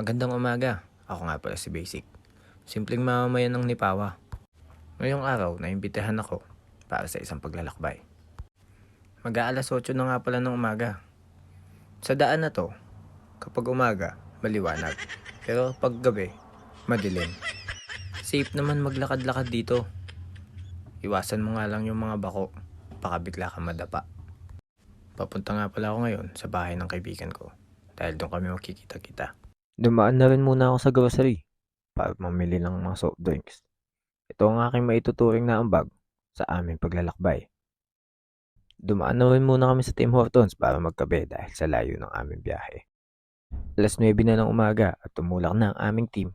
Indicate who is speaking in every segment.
Speaker 1: Magandang umaga. Ako nga pala si Basic. Simpleng mamamayan ng Nipawa. Ngayong araw, naimbitahan ako para sa isang paglalakbay. Mag-aalas 8 na nga pala ng umaga. Sa daan na to, kapag umaga, maliwanag. Pero pag gabi, madilim. Safe naman maglakad-lakad dito. Iwasan mo nga lang yung mga bako. Baka bigla ka madapa. Papunta nga pala ako ngayon sa bahay ng kaibigan ko. Dahil doon kami makikita-kita. Dumaan na rin muna ako sa grocery para mamili ng mga soft drinks. Ito ang aking maituturing na ambag sa aming paglalakbay. Dumaan na rin muna kami sa Tim Hortons para magkape dahil sa layo ng aming biyahe. Alas 9 na ng umaga at tumulak na ang aming team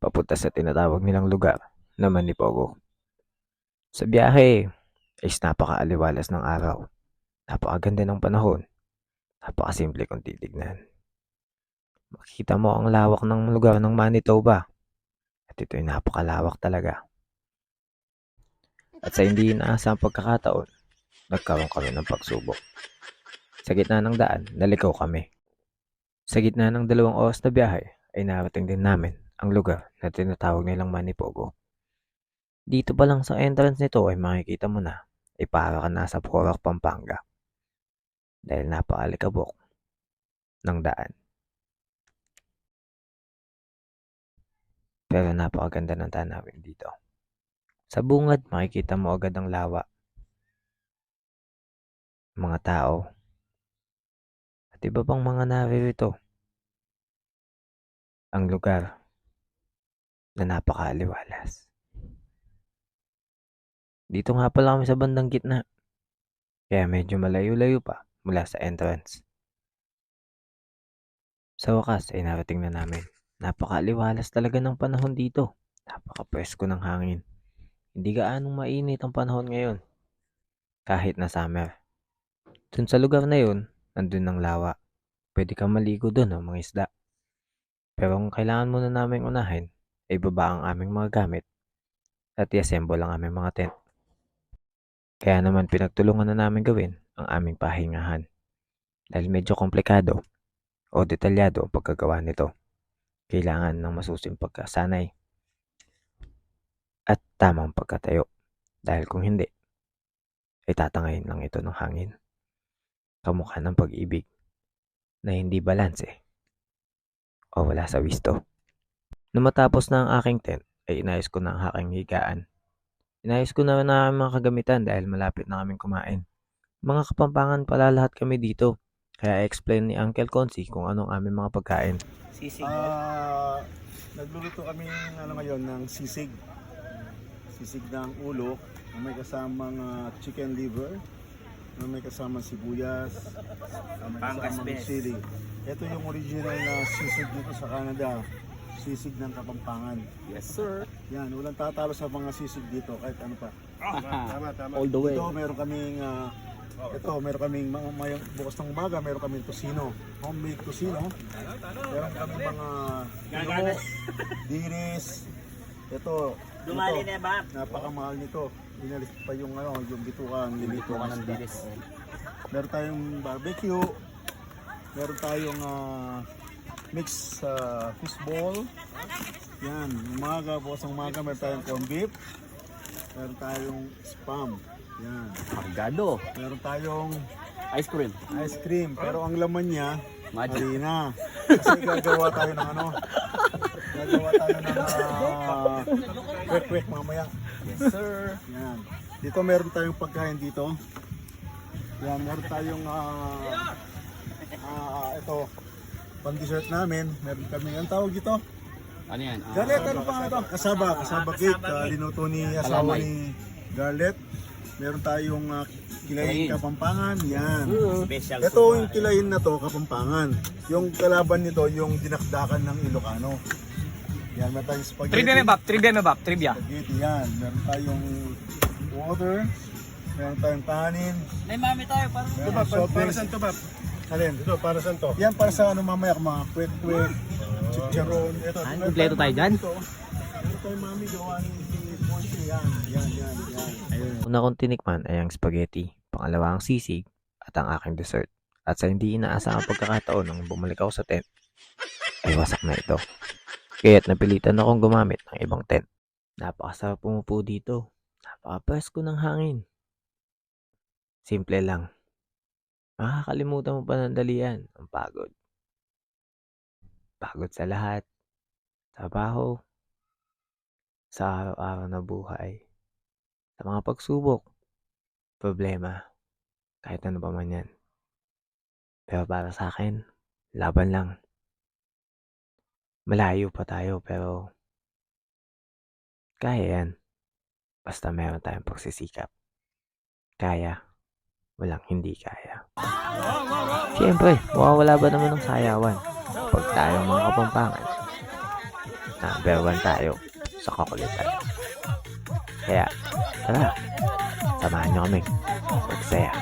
Speaker 1: papunta sa tinatawag nilang lugar na Manipogo. Sa biyahe ay napakaaliwalas ng araw. Napakaganda ng panahon. Napakasimple kung titignan. Makikita mo ang lawak ng lugar ng Manitoba. At ito'y napakalawak talaga. At sa hindi inaasang pagkakataon, nagkaroon kami ng pagsubok. Sa gitna ng daan, naligaw kami. Sa gitna ng 2 oras na biyahe, ay narating din namin ang lugar na tinatawag nilang Manipogo. Dito pa lang sa entrance nito ay makikita mo na ay para ka nasa Porac, Pampanga. Dahil napakalikabok ng daan. Pero napakaganda ng tanawin dito. Sa bungad, makikita mo agad ang lawa, mga tao, at iba pang mga naririto. Ang lugar na napakaaliwalas. Dito nga pala kami sa bandang gitna, kaya medyo malayo-layo pa mula sa entrance. Sa wakas ay narating na namin. Napakaaliwalas talaga ng panahon dito. Napaka-presko ng hangin. Hindi gaanong mainit ang panahon ngayon. Kahit na summer. Dun sa lugar na yun, nandun ang lawa. Pwede kang maligo dun ng mga isda. Pero ang kailangan muna namin unahin ay baba ang aming mga gamit at i-assemble ang aming mga tent. Kaya naman pinagtulungan na namin gawin ang aming pahingahan. Dahil medyo komplikado o detalyado ang pagkagawa nito. Kailangan ng masusing pagkasanay at tamang pagkatayo. Dahil kung hindi, ay tatangayin lang ito ng hangin. Kamukha ng pag-ibig na hindi balanse o wala sa wisto. Nung matapos na ang aking tent, ay inayos ko na ang aking higaan. Inayos ko na rin ang mga kagamitan dahil malapit na kaming kumain. Mga Kapampangan pala lahat kami dito. Kaya explain ni Uncle Consi kung anong aming mga pagkain.
Speaker 2: Sisig.
Speaker 3: Nagluluto kami ngayon ng sisig. Sisig ng ulo na may kasamang chicken liver, na may kasamang sibuyas, na may
Speaker 2: Pangkas
Speaker 3: kasamang
Speaker 2: best.
Speaker 3: sili. Ito yung original na sisig dito sa Canada. Sisig ng Kapampangan.
Speaker 2: Yes, sir.
Speaker 3: Yan, walang tatalo sa mga sisig dito kahit ano pa.
Speaker 2: All the way.
Speaker 3: Ito meron kaming bukas ng umaga, meron kaming tosino, homemade tosino. Meron kaming mga tino, dinis. Ito,
Speaker 2: Dumali na ba?
Speaker 3: napakamahal nito. Inalis pa yung bitukan,
Speaker 2: Bitukan ng dilis.
Speaker 3: Meron tayong barbecue. Meron tayong mix fishball. Yan, bukas ng umaga meron tayong corned beef. Meron tayong spam. Yan.
Speaker 2: Cargado.
Speaker 3: Meron tayong
Speaker 2: Ice cream.
Speaker 3: ice cream, pero ang laman niya,
Speaker 2: Magic.
Speaker 3: harina. Kasi gagawa tayo ng kwek-kwek mamaya.
Speaker 2: Yes, sir.
Speaker 3: Yan. Dito meron tayong pagkain dito. Yan, meron tayong ito, pang-dessert namin. Meron kami, ang tawag dito?
Speaker 2: Ano yan?
Speaker 3: Garlet, ano pa ito? Kasaba cake. Linuto ni asawa ni Garlet. Meron tayong kilayin Kapampangan. Yan.
Speaker 2: Special.
Speaker 3: Ito yung kilayin na to, Kapampangan. Yung kalaban nito, yung dinakdakan ng Ilocano. Yan, meron tayong spaghetti.
Speaker 2: Trivia.
Speaker 3: Spaghetti, yan. Meron tayong water. Meron tayong kanin.
Speaker 2: May mami tayo parang.
Speaker 3: Meron soft drinks.
Speaker 4: to, Bab?
Speaker 3: Alin?
Speaker 4: Ito, para saan to?
Speaker 3: Yan para sa mamaya, mga kwek-kwek, chicharon. Ito,
Speaker 2: kumpleto tayo dyan?
Speaker 3: Meron tayong mami gawa ni Ponce. Yan.
Speaker 1: Una kong tinikman ay ang spaghetti, pangalawa ang sisig, at ang aking dessert. At sa hindi inaasahang pagkakataon nang bumalik ako sa tent, ay wasak na ito. Kaya't napilitan akong gumamit ng ibang tent. Napakasarap pumupo dito. Napaka-presko ng hangin. Simple lang. Makakalimutan mo panandalian ang pagod. Pagod sa lahat. Trabaho. Sa araw-araw na buhay. Sa mga pagsubok. Problema. Kahit ano pa man yan. Pero para sa akin, laban lang. Malayo pa tayo pero kaya yan. Basta meron tayong pagsisikap. Kaya. Walang hindi kaya. Siyempre, mawawala ba naman ng sayawan? Pag tayong mga kapampangan, number 1 tayo sa kakulitan. Kaya, tara, samahan nyo kami magsaya.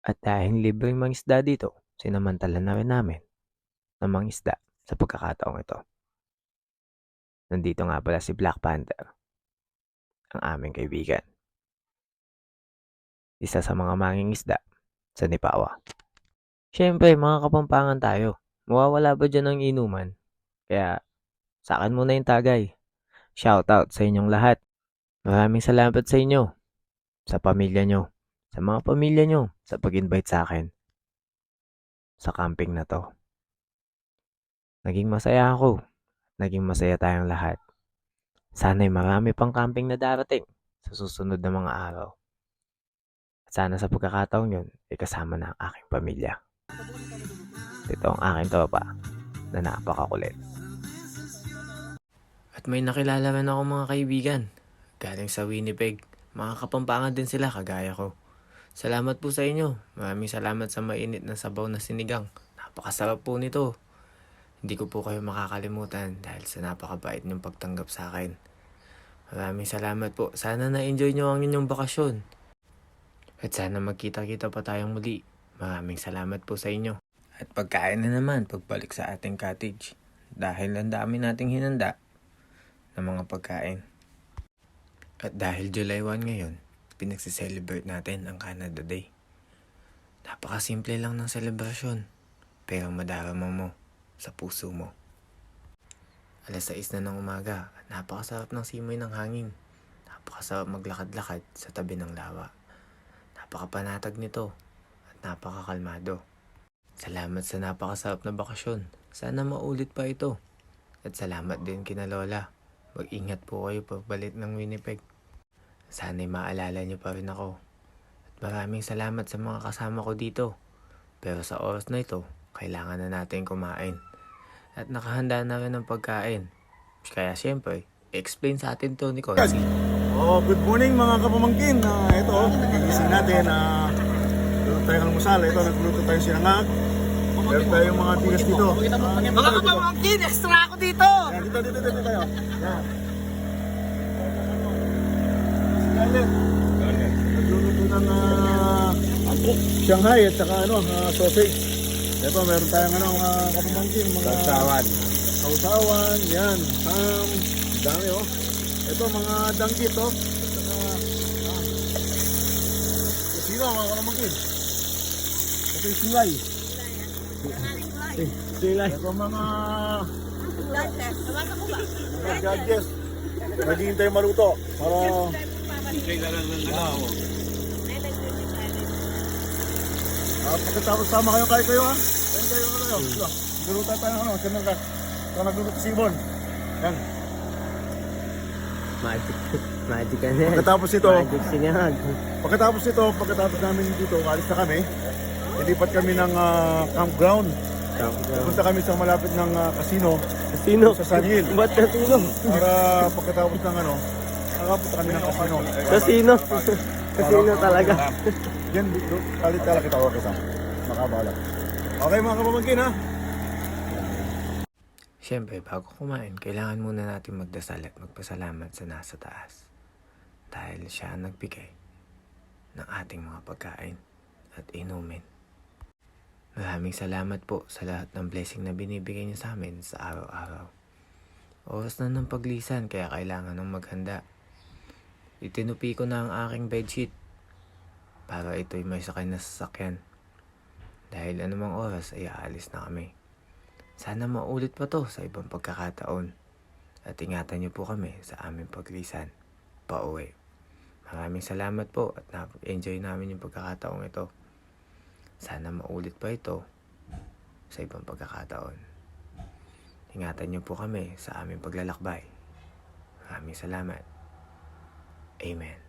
Speaker 1: At dahil libreng mangisda dito, sinamantala na rin namin ng mangisda sa pagkakataong ito. Nandito nga pala si Black Panther, ang aming kaibigan. Isa sa mga mangingisda sa Nipawa. Siyempre, mga kapampangan tayo. Mawawala ba dyan ng inuman? Kaya, sa akin muna yung tagay. Shoutout sa inyong lahat. Maraming salamat sa inyo, sa pamilya nyo, sa mga pamilya nyo, sa pag-invite sa akin sa camping na to. Naging masaya ako. Naging masaya tayong lahat. Sana'y marami pang camping na darating sa susunod na mga araw. At sana sa pagkakataong yun, ay kasama na ang aking pamilya. Ito ang aking tropa na napakakulit. At may nakilala rin ako mga kaibigan. Galing sa Winnipeg. Mga kapampangan din sila kagaya ko. Salamat po sa inyo. Maraming salamat sa mainit na sabaw na sinigang. Napakasarap po nito. Hindi ko po kayo makakalimutan dahil sa napakabait niyong pagtanggap sa akin. Maraming salamat po. Sana na-enjoy niyo ang inyong bakasyon. At sana magkita-kita pa tayong muli. Maraming salamat po sa inyo. At pagkain na naman pagbalik sa ating cottage. Dahil ang dami nating hinanda ng mga pagkain. At dahil July 1 ngayon, pinagsiselebrate natin ang Canada Day. Napakasimple lang ng selebrasyon. Pero madarama mo sa puso mo. Alas 6 na ng umaga at napakasarap ng simoy ng hangin. Napakasarap maglakad-lakad sa tabi ng lawa. Napakapanatag nito at napakakalmado. Salamat sa napakasarap na bakasyon. Sana maulit pa ito. At salamat din kina Lola. Mag-ingat po kayo pagbalik ng Winnipeg. Sana'y maalala niyo pa rin ako. At maraming salamat sa mga kasama ko dito. Pero sa oras na ito, kailangan na natin kumain. At nakahanda na rin ng pagkain. Kaya siyempre, explain sa atin to ni Konsi.
Speaker 3: Good morning mga kapamangkin. Ito, nagigising natin. Meron tayong almusal. Ito, nagluto tayong sinangag. Meron tayong mga bigas dito.
Speaker 2: Mga kapamangkin, extra ako dito!
Speaker 3: Yan, dito tayo. Yan. Scarlett. Nagluluto ng Shanghai at saka sausage. Ito, meron tayong mga kapamangkin. Mga sausawan. Yan. Dami Ito, mga danggit At saka, sino mga kapamangkin? Ito yung silay. Ito mga gadgets. Naghihintay maluto para pagkatapos sama kayo kahit kayo nagluluto tayo nagluluto si Ibon. Yan.
Speaker 1: Magic ka na yan.
Speaker 3: Pagkatapos ito,
Speaker 1: Magic sinangag.
Speaker 3: pagkatapos namin dito, alis na kami. Ilipat kami ng campground. Pupunta kami sa malapit ng casino. Sa San Hill.
Speaker 1: Ba't casino?
Speaker 3: Para pagkatapos ng nakapunta kami ng casino.
Speaker 1: Casino? Casino talaga.
Speaker 3: Yan, kalit kita ako kasama. Makabahala. Okay mga kapamangkin ha?
Speaker 1: Siyempre, bago kumain, kailangan muna natin magdasal at magpasalamat sa nasa taas. Dahil siya ang nagbigay ng ating mga pagkain at inumin. Maraming salamat po sa lahat ng blessing na binibigay niyo sa amin sa araw-araw. Oras na ng paglisan kaya kailangan ng maghanda. Itinupi ko na ang aking bedsheet. para ito'y may sakay na sasakyan. Dahil anumang oras ay aalis na kami. Sana maulit pa to sa ibang pagkakataon. At ingatan niyo po kami sa aming paglisan pauwi. Maraming salamat po at na-enjoy namin yung pagkakataong ito. Sana maulit pa ito sa ibang pagkakataon. Ingatan niyo po kami sa aming paglalakbay. Maraming salamat. Amen.